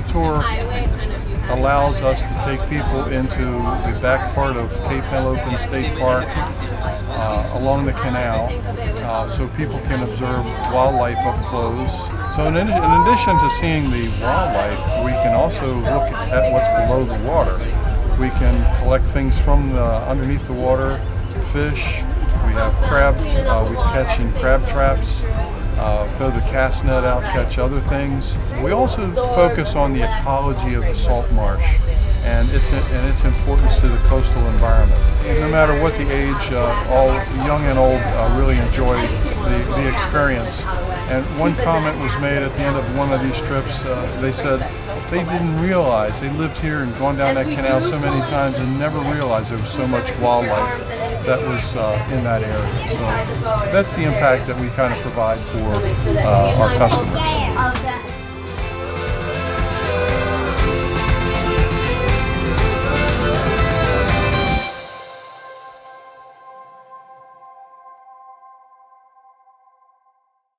video tour allows us to take people into the back part of Cape Henlopen State Park along the canal so people can observe wildlife up close. So in addition to seeing the wildlife, we can also look at what's below the water. We can collect things from underneath the water, fish. We have crabs, we catch in crab traps, throw the cast net out, catch other things. We also focus on the ecology of the salt marsh and its importance to the coastal environment. And no matter what the age, all young and old really enjoy the experience. And one comment was made at the end of one of these trips. They said they didn't realize, they lived here and gone down that canal so many times and never realized there was so much wildlife that was in that area. So that's the impact that we kind of provide for our customers.